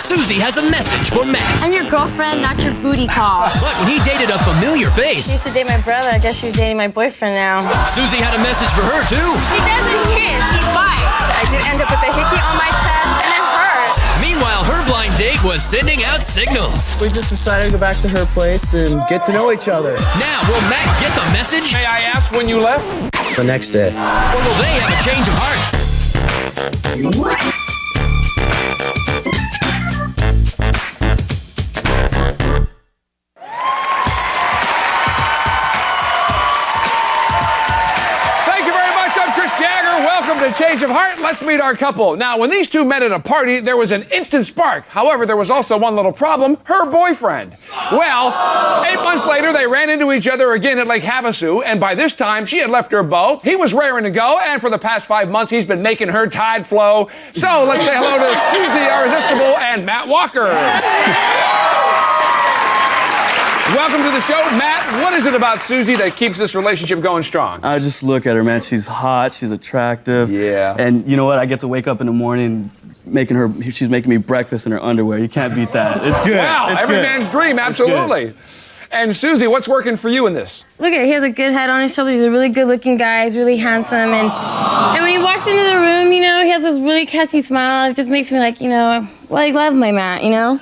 Susie has a message for Matt. I'm your girlfriend, not your booty call. But when he dated a familiar face, She used to date my brother. I guess she's dating my boyfriend now. Susie had a message for her, too. He doesn't kiss, he bites. I did end up with a hickey on my chest, and it hurt. Meanwhile, her blind date was sending out signals. We just decided to go back to her place and get to know each other. Now, will Matt get the message? May I ask when you left? The next day. Or will they have a change of heart? Welcome to Change of Heart. Let's meet our couple. Now, when these two met at a party, there was an instant spark. However, there was also one little problem, her boyfriend. Well, 8 months later, they ran into each other again at Lake Havasu, and by this time, she had left her beau. He was raring to go, and for the past 5 months, he's been making her tide flow. So let's say hello to Suzie, Irresistible, and Matt Walker. Welcome to the show. Matt, what is it about Suzie that keeps this relationship going strong? I just look at her, man. She's hot, she's attractive. Yeah. And you know what? I get to wake up in the morning she's making me breakfast in her underwear. You can't beat that. It's good. Wow, it's every good. man's dream, absolutely. And Suzie, what's working for you in this? Look at it, he has a good head on his shoulders. He's a really good-looking guy. He's really handsome. And when he walks into the room, you know, he has this really catchy smile. It just makes me like, you know, like love my Matt, you know?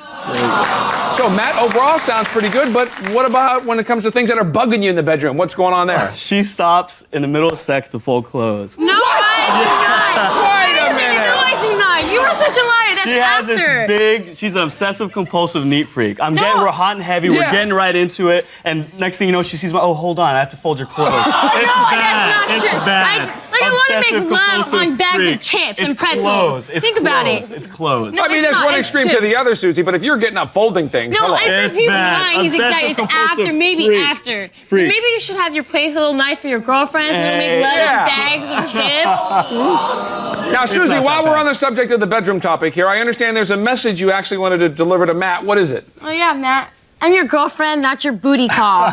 So Matt overall sounds pretty good, but what about when it comes to things that are bugging you in the bedroom? What's going on there? She stops in the middle of sex to fold clothes. No, I do not. Wait a minute. No, I do not. You are such a liar. That's She has after. she's an obsessive compulsive neat freak. We're hot and heavy, Yeah. we're getting right into it, and next thing you know, she sees oh, hold on, I have to fold your clothes. It's bad. That's not It's true. bad. I want to make Obsessive love compulsive on bags freak. of chips It's and pretzels. clothes. It's Think about clothes. it. It's clothes. No, I mean, it's there's not. one It's extreme to chips. the other, Suzie, but if you're getting up folding things, No, hello. I think It's he's bad. lying. He's exactly. It's Obsessive after, maybe freak. after. Freak. Maybe you should have your place a little nice for your girlfriends and make love Yeah. with bags of chips. Now, Suzie, not while that we're bad. on the subject of the bedroom topic here, I understand there's a message you actually wanted to deliver to Matt. What is it? Oh yeah, Matt. I'm your girlfriend, not your booty call.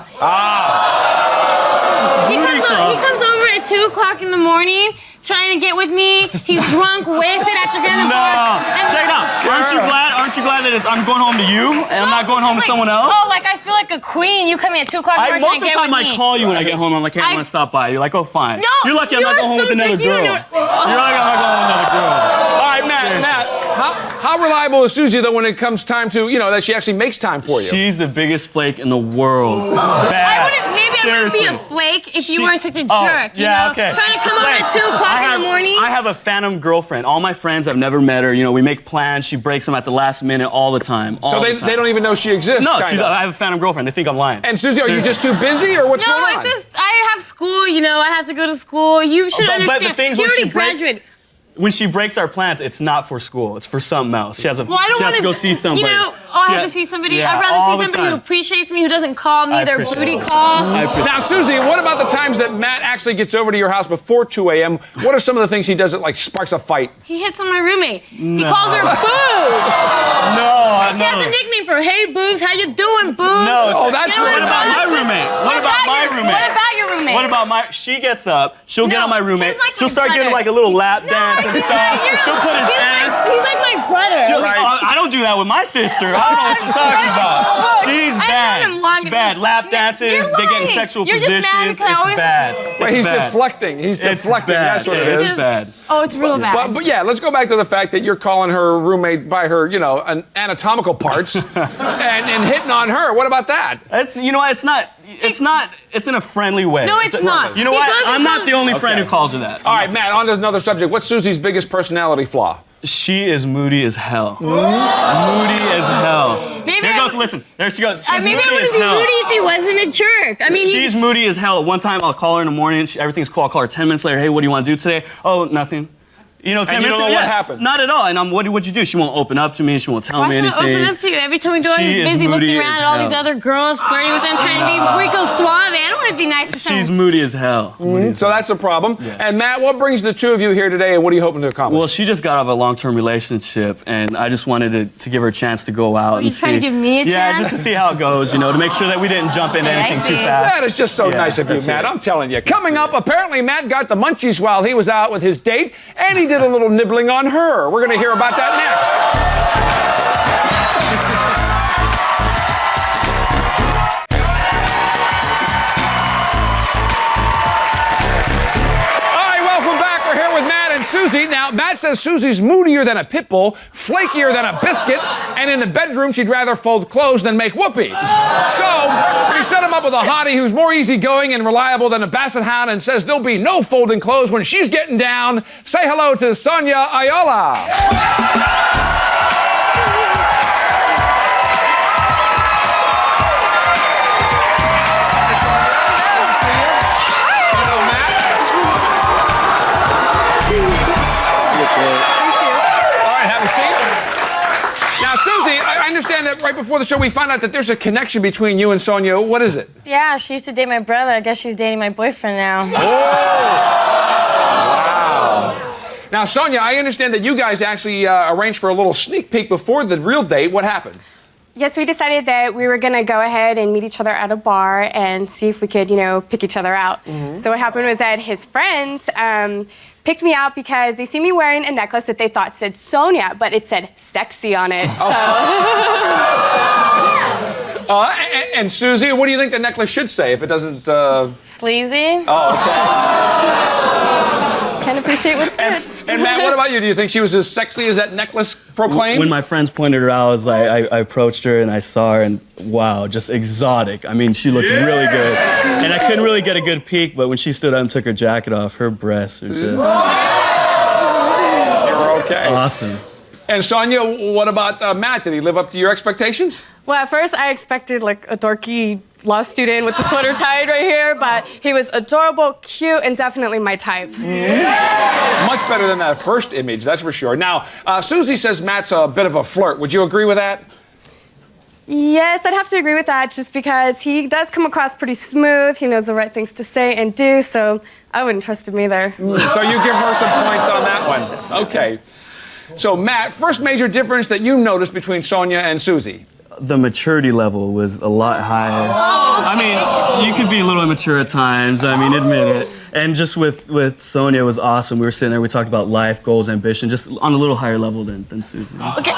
He comes over at 2 o'clock in the morning trying to get with me. He's drunk, wasted after getting the bar. Check it out. Aren't you glad that I'm going home to you and I'm not going home to someone else? Oh, like I feel like a queen. You come in at 2 o'clock in the morning Most of trying the to get time with me. I call you when I get home. I'm like, hey, I want to stop by. You're like, oh, fine. No, You're lucky I'm not you're going home with so another good. You girl. know- You're lucky I'm not going home with another girl. All right, Matt, how reliable is Suzie, though, when it comes time to, you know, that she actually makes time for you? She's the biggest flake in the world. Bad. I wouldn't be Seriously. a flake if you weren't such a jerk. You yeah, know? okay. Trying to come over at 2 o'clock in the morning. I have a phantom girlfriend. All my friends, I've never met her. You know, we make plans. She breaks them at the last minute all the time. So they don't even know she exists? No, kinda. I have a phantom girlfriend. They think I'm lying. And Suzie, are you just too busy, or what's No, going on? it's just I have school. You know, I have to go to school. You should But understand. the things you when she already breaks- graduated. When she breaks our plans, it's not for school. It's for something else. She has Well, I don't she has want to go see somebody. You know, I have to see somebody. Yeah, I'd rather all see the somebody who time. appreciates me, who doesn't call me I their appreciate booty it. call. Now, Suzie, what about the times that Matt actually gets over to your house before 2 a.m.? What are some of the things he does that, like, sparks a fight? He hits on my roommate. He calls her boobs. No. He has a nickname for her. Hey, boobs, how you doing, boobs? No. Oh, that's You know what What about my roommate? What about my roommate? What about your roommate? What about she gets up, she'll get No, on my roommate, he's like she'll my start giving brother. like a little lap No, dance and he's stuff. not. She'll put his ass. He's like my brother. I don't do that with my sister. I don't know what you're talking about. She's I've bad. known him long She's bad. Lap dances, You're they get in lying. sexual You're just mad positions. because I It's always- bad. Well, It's he's bad. deflecting. He's It's deflecting. bad. That's what it It's is. bad. Oh, it's real bad. But yeah, let's go back to the fact that you're calling her roommate by her, you know, anatomical parts and hitting on her. What about that? It's it's in a friendly way. No, it's not. You know He what? doesn't I'm not call- the only friend who calls her that. All right, Matt, on to another subject. What's Susie's biggest personality flaw? She is moody as hell. Moody as hell. Maybe Here I goes, would- listen. There she goes. She's Maybe I moody as wouldn't be hell. moody if he wasn't a jerk. I mean, She's moody as hell. One time I'll call her in the morning. Everything's cool. I'll call her 10 minutes later. Hey, what do you want to do today? Oh, nothing. You know, 10 And you minutes don't know yeah, what happened? Not at all. And what'd you do? She won't open up to me. She won't tell why me should I anything. open up to you? Every time we go out, She he's is busy moody looking as around at all these hell. other girls, flirting with them, trying to be Rico Suave. I don't want to be nice to She's someone. moody as hell. So that's a problem. And Matt, what brings the two of you here today, and what are you hoping to accomplish? Well, she just got out of a long-term relationship, and I just wanted to give her a chance to go out and you see. trying to give me a Yeah, chance? just to see how it goes, you know, to make sure that we didn't jump into Yeah, I anything too see. fast. That is just so Yeah, nice of you, that's Matt. it. I'm telling you. Coming up, apparently Matt got the munchies while he was out with his date, and he did a little nibbling on her. We're going to hear about that next. Susie. Now, Matt says Susie's moodier than a pit bull, flakier than a biscuit, and in the bedroom, she'd rather fold clothes than make whoopee. So, we set him up with a hottie who's more easygoing and reliable than a basset hound and says there'll be no folding clothes when she's getting down. Say hello to Sonya Ayala. Susie, I understand that right before the show we found out that there's a connection between you and Sonya. What is it? Yeah, she used to date my brother. I guess she's dating my boyfriend now. Oh! Wow. Now, Sonya, I understand that you guys actually arranged for a little sneak peek before the real date. What happened? Yes, we decided that we were going to go ahead and meet each other at a bar and see if we could, pick each other out. So what happened was that his friends picked me out because they see me wearing a necklace that they thought said Sonya, but it said sexy on it. And Susie, what do you think the necklace should say if it doesn't... Sleazy. Oh, okay. Can't appreciate what's good. And Matt, what about you? Do you think she was as sexy as that necklace proclaimed? When my friends pointed her out, I approached her and I saw her and wow, just exotic. I mean, she looked really good. And I couldn't really get a good peek, but when she stood up and took her jacket off, her breasts are just... You're okay. Awesome. And Sonya, what about Matt? Did he live up to your expectations? Well, at first I expected like a dorky law student with the sweater tied right here, but he was adorable, cute, and definitely my type. Much better than that first image, that's for sure. Now, Susie says Matt's a bit of a flirt. Would you agree with that? Yes, I'd have to agree with that just because he does come across pretty smooth. He knows the right things to say and do, so I wouldn't trust him either. So you give her some points on that one. Okay. So, Matt, first major difference that you noticed between Sonya and Susie? The maturity level was a lot higher. I mean, you could be a little immature at times, admit it. And just with Sonya, it was awesome. We were sitting there, we talked about life, goals, ambition, just on a little higher level than Susie. Okay.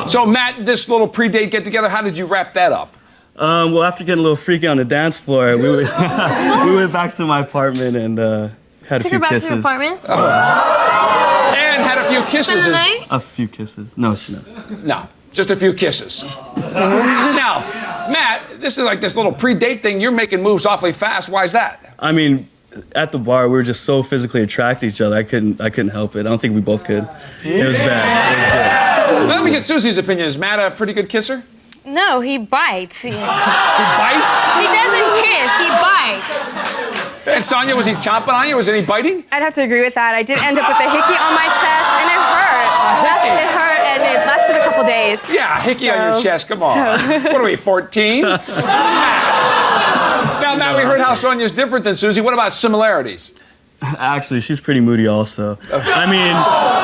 So, Matt, this little pre-date get-together, how did you wrap that up? Well, after getting a little freaky on the dance floor, we went back to my apartment and had a few kisses. Took her back to your apartment? And had a few kisses. A few kisses. No, she knows. No. Just a few kisses. Now, Matt, this is like this little pre-date thing. You're making moves awfully fast. Why is that? I mean, at the bar, we were just so physically attracted to each other. I couldn't help it. I don't think we both could. It was bad. It was good. Let me get Susie's opinion. Is Matt a pretty good kisser? No, he bites. He bites? He doesn't kiss, he bites. And Sonya, was he chomping on you? Was any biting? I'd have to agree with that. I did end up with a hickey on my chest, and it hurt. It hurt, and it lasted a couple days. Yeah, hickey on your chest. Come on. What are we, 14? Now, Matt, we heard how Sonya's different than Susie. What about similarities? Actually, she's pretty moody also. I mean,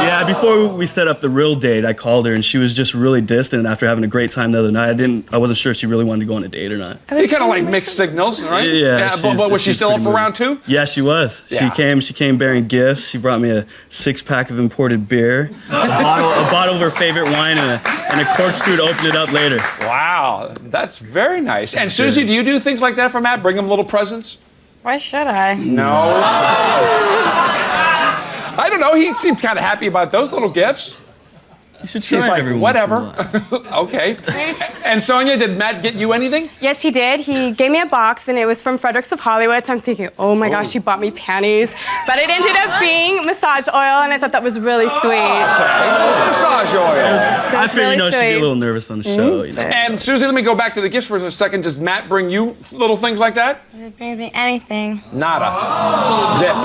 yeah, before we set up the real date, I called her and she was just really distant after having a great time the other night. I wasn't sure if she really wanted to go on a date or not. You kind of like mixed signals, right? Yeah. But was she still up for round two? Yeah, she was. Yeah. She came bearing gifts. She brought me a 6-pack of imported beer, a bottle of her favorite wine, and a corkscrew to open it up later. Wow, that's very nice. And Susie, do you do things like that for Matt? Bring him little presents? Why should I? No. I don't know. He seemed kind of happy about those little gifts. You should She's try like, whatever. Okay. And Sonya, did Matt get you anything? Yes, he did. He gave me a box, and it was from Fredericks of Hollywood. So I'm thinking, oh my gosh, he bought me panties. But it ended up being massage oil, and I thought that was really sweet. Okay. Massage oil. I figured, really she'd be a sweet. little nervous on the show. And Susie, let me go back to the gifts for a second. Does Matt bring you little things like that? He doesn't bring me anything. Nada. Zip.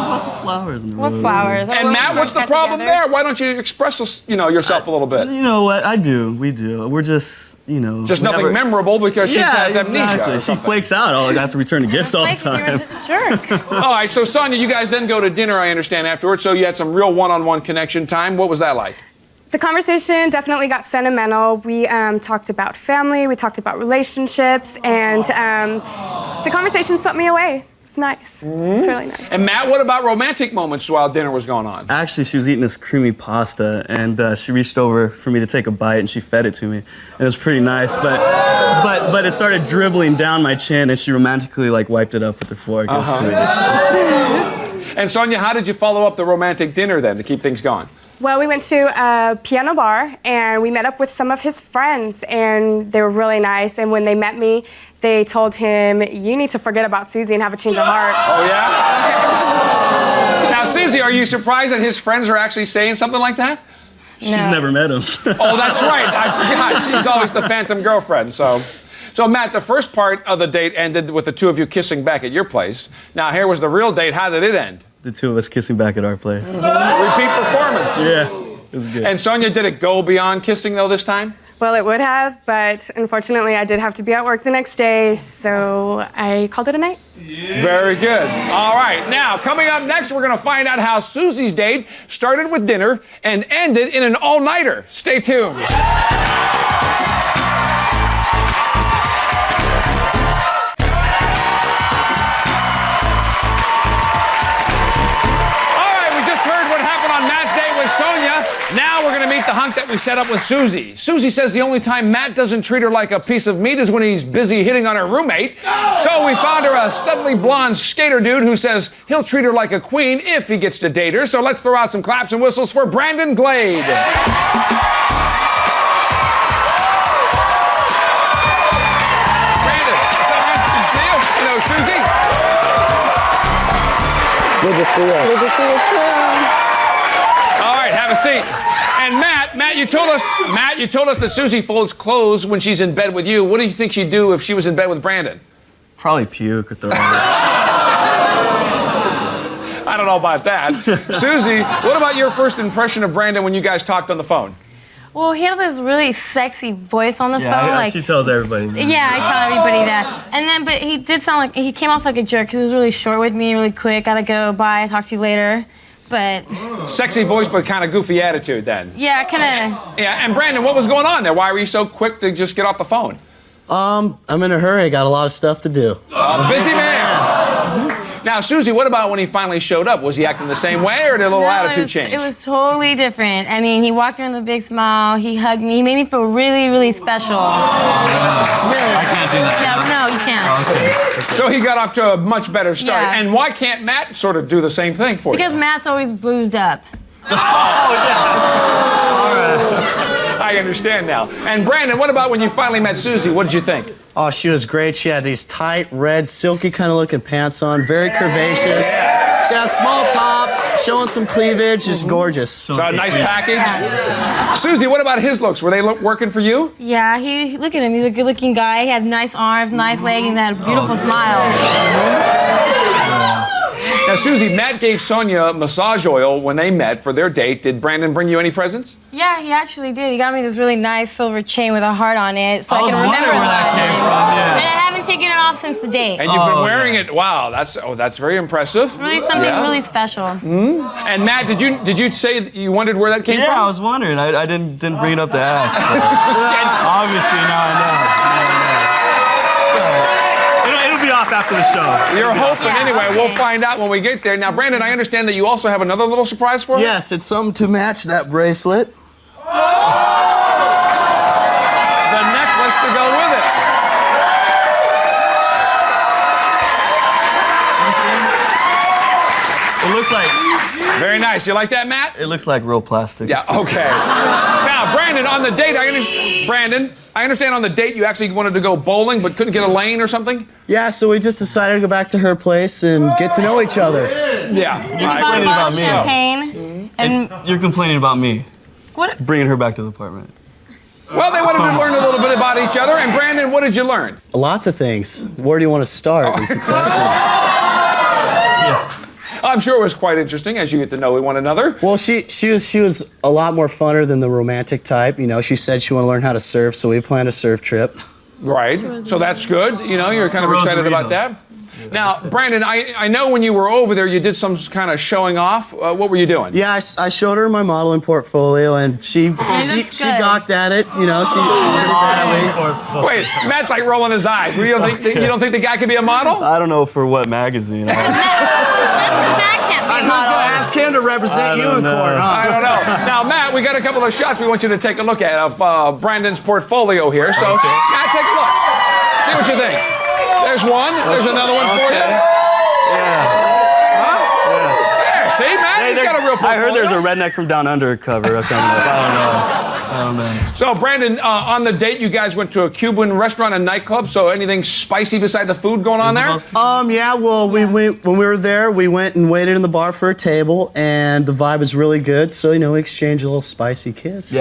Flowers. And What flowers? And Matt, what's the problem there? Why don't you express, yourself a little bit? You know what? I do. We do. We're just, Just nothing memorable because she has amnesia. Exactly. Or She something. flakes out. I have to return the gifts all the Like if you were time. such a jerk. All right, so Sonya, you guys then go to dinner, I understand, afterwards. So you had some real one-on-one connection time. What was that like? The conversation definitely got sentimental. We talked about family, we talked about relationships, and the conversation swept me away. It's nice. It's really nice. And Matt, what about romantic moments while dinner was going on? Actually, she was eating this creamy pasta, and she reached over for me to take a bite, and she fed it to me. And it was pretty nice, but it started dribbling down my chin, and she romantically wiped it up with her fork. It was sweet. And Sonya, how did you follow up the romantic dinner then to keep things going? Well, we went to a piano bar and we met up with some of his friends and they were really nice. And when they met me, they told him, you need to forget about Susie and have a change of heart. Oh, yeah? Now, Susie, are you surprised that his friends are actually saying something like that? She's never met him. Oh, that's right. I forgot. She's always the phantom girlfriend. So, Matt, the first part of the date ended with the two of you kissing back at your place. Now, here was the real date. How did it end? The two of us kissing back at our place. Repeat performance. Yeah, it was good. And Sonya, did it go beyond kissing, though, this time? Well, it would have, but unfortunately I did have to be at work the next day, so I called it a night. Yeah. Very good. All right. Now, coming up next, we're going to find out how Susie's date started with dinner and ended in an all-nighter. Stay tuned. Sonya. Now we're going to meet the hunk that we set up with Susie. Susie says the only time Matt doesn't treat her like a piece of meat is when he's busy hitting on her roommate. So we found her a studly blonde skater dude who says he'll treat her like a queen if he gets to date her. So let's throw out some claps and whistles for Brandon Glade. Brandon, what's up, man? Good to see you. You know Susie? Good to see you. Good to see you too. Have a seat. And Matt, you told us that Susie folds clothes when she's in bed with you. What do you think she'd do if she was in bed with Brandon? Probably puke or throw up. I don't know about that. Susie, what about your first impression of Brandon when you guys talked on the phone? Well, he had this really sexy voice on the phone. Yeah, like, she tells everybody. Yeah, I tell everybody that. And then, but he did sound like, he came off like a jerk because he was really short with me, really quick. Gotta go, bye, talk to you later. But sexy voice, but kind of goofy attitude then. Yeah, kind of. Yeah, and Brandon, what was going on there? Why were you so quick to just get off the phone? I'm in a hurry. Got a lot of stuff to do. Busy man. Now, Susie, what about when he finally showed up? Was he acting the same way, or did a little attitude change? It was totally different. I mean, he walked in with a big smile. He hugged me. He made me feel really, really special. Really. I can't do that. Yeah, no, you can't. Okay. So he got off to a much better start. Yeah. And why can't Matt sort of do the same thing for you? Because Matt's always boozed up. Oh, yeah. All right. I understand now. And Brandon, what about when you finally met Susie? What did you think? Oh, she was great. She had these tight, red, silky kind of looking pants on, very curvaceous. She had a small top, showing some cleavage, just gorgeous. So a nice package. Susie, what about his looks? Were they working for you? Yeah, look at him. He's a good-looking guy. He had nice arms, nice legs, and had a beautiful smile. Now, Susie, Matt gave Sonya massage oil when they met for their date. Did Brandon bring you any presents? Yeah, he actually did. He got me this really nice silver chain with a heart on it, so I can remember where that came from. Yeah. And I haven't taken it off since the date. And you've been wearing it. Wow, that's very impressive. Really something really special. Mm-hmm. And Matt, did you say that you wondered where that came from? Yeah, I was wondering. I didn't bring it up to ask. Obviously, now I know. It'll be off after the show. You're hoping anyway. Okay. We'll find out when we get there. Now, Brandon, I understand that you also have another little surprise for us? Yes, it's something to match that bracelet. The necklace to go with it. It looks like... Very nice. You like that, Matt? It looks like real plastic. Yeah, okay. Now, Brandon, on the date, I understand on the date you actually wanted to go bowling but couldn't get a lane or something? Yeah, so we just decided to go back to her place and get to know each other. Yeah. You're complaining about me. Champagne. And you're complaining about me. What? Bringing her back to the apartment. Well, they wanted to learn a little bit about each other. And Brandon, what did you learn? Lots of things. Where do you want to start is the question. Yeah. I'm sure it was quite interesting as you get to know one another. Well, she was a lot more funner than the romantic type. You know, she said she wanted to learn how to surf, so we planned a surf trip. Right. So that's good. You know, you're kind of excited about that. Now, Brandon, I know when you were over there, you did some kind of showing off. What were you doing? Yeah, I showed her my modeling portfolio, and she gawked at it. You know, she pretty badly. Wait, Matt's like rolling his eyes. You don't think the guy could be a model? I don't know for what magazine. Matt can't be a I was model. going to ask him to represent you in court, huh? I don't know. Now, Matt, we got a couple of shots we want you to take a look at of Brandon's portfolio here. So, Matt, take a look. See what you think. There's one. There's another one for you. Yeah. Huh? See, Matt, he's got a real portfolio. I heard there's a Redneck from Down Under cover coming up. I don't know. So, Brandon, on the date, you guys went to a Cuban restaurant and nightclub. So, anything spicy beside the food going on there? Yeah, well, when we were there, we went and waited in the bar for a table, and the vibe was really good. So, we exchanged a little spicy kiss.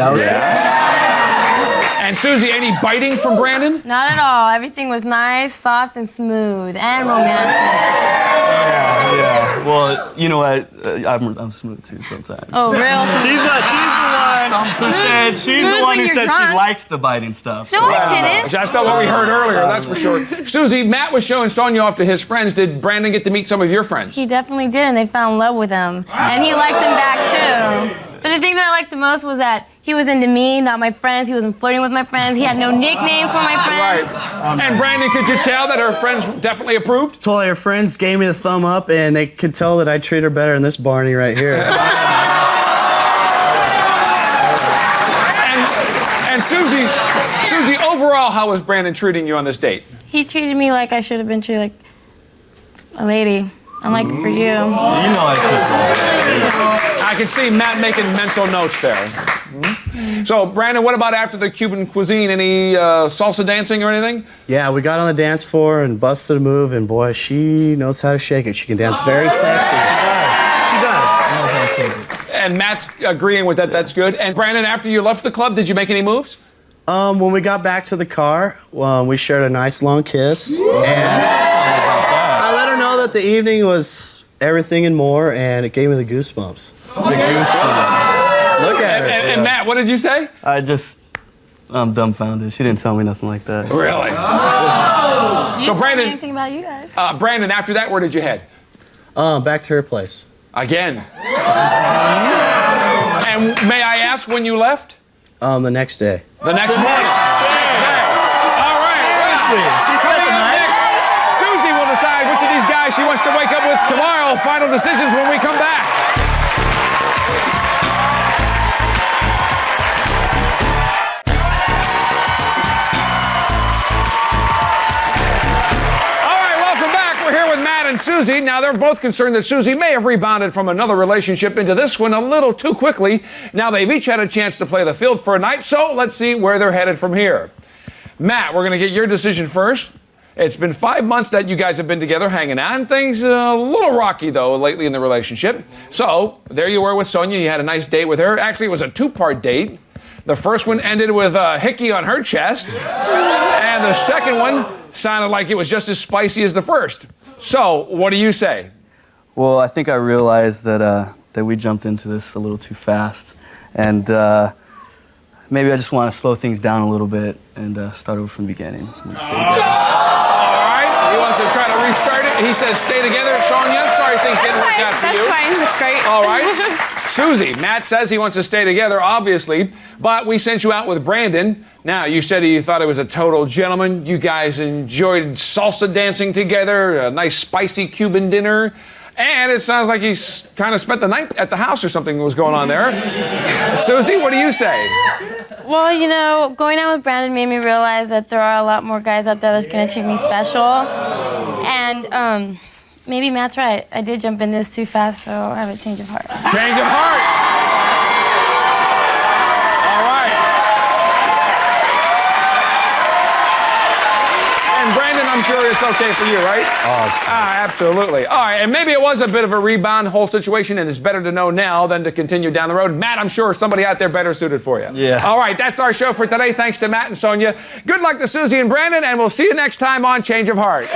And Susie, any biting from Brandon? Not at all. Everything was nice, soft, and smooth, and romantic. Yeah. Well, you know what? I'm smooth too sometimes. Oh, real? She's the one who said she likes the biting stuff. No, I didn't. That's not what we heard earlier, that's for sure. Susie, Matt was showing Sonya off to his friends. Did Brandon get to meet some of your friends? He definitely did, and they fell in love with him. And he liked them back, too. But the thing that I liked the most was that he was into me, not my friends. He wasn't flirting with my friends. He had no nickname for my friends. Right. And Brandon, could you tell that her friends definitely approved? Totally, her friends gave me the thumb up, and they could tell that I treat her better than this Barney right here. And Susie, overall, how was Brandon treating you on this date? He treated me like I should have been treated like a lady. I'm like, for you. I can see Matt making mental notes there. Mm-hmm. So, Brandon, what about after the Cuban cuisine? Any salsa dancing or anything? Yeah, we got on the dance floor and busted a move, and boy, she knows how to shake it. She can dance very sexy. She does. And Matt's agreeing with that. That's good. And Brandon, after you left the club, did you make any moves? When we got back to the car, we shared a nice long kiss, and I let her know that the evening was everything and more, and it gave me the goosebumps. The goosebumps. Look at her. And Matt, what did you say? I'm dumbfounded. She didn't tell me nothing like that. Really? So, Brandon, anything about you guys? Brandon, after that, where did you head? Back to her place. Again. And may I ask when you left? The next day. The next morning. All right. Well, coming up next, Susie will decide which of these guys she wants to wake up with tomorrow. Final decisions when we come back. And Susie, now they're both concerned that Susie may have rebounded from another relationship into this one a little too quickly. Now they've each had a chance to play the field for a night, so let's see where they're headed from here. Matt, we're going to get your decision first. It's been 5 months that you guys have been together hanging out, and things a little rocky, though, lately in the relationship. So there you were with Sonya. You had a nice date with her. Actually, it was a two-part date. The first one ended with a hickey on her chest, and the second one sounded like it was just as spicy as the first. So, what do you say? Well, I think I realized that we jumped into this a little too fast, and maybe I just want to slow things down a little bit and start over from the beginning. All right, he wants to try to restart it. He says stay together. Sonya, sorry things didn't work out for you. That's fine, that's great. All right. Susie, Matt says he wants to stay together, obviously, but we sent you out with Brandon. Now, you said you thought he was a total gentleman. You guys enjoyed salsa dancing together, a nice spicy Cuban dinner, and it sounds like he's kind of spent the night at the house or something was going on there. Susie, what do you say? Well, going out with Brandon made me realize that there are a lot more guys out there that's going to treat me special. And maybe Matt's right. I did jump in this too fast, so I have a change of heart. Change of heart. All right. And Brandon, I'm sure it's okay for you, right? Oh, it's absolutely. All right, and maybe it was a bit of a rebound whole situation, and it's better to know now than to continue down the road. Matt, I'm sure somebody out there better suited for you. Yeah. All right, that's our show for today. Thanks to Matt and Sonya. Good luck to Susie and Brandon, and we'll see you next time on Change of Heart.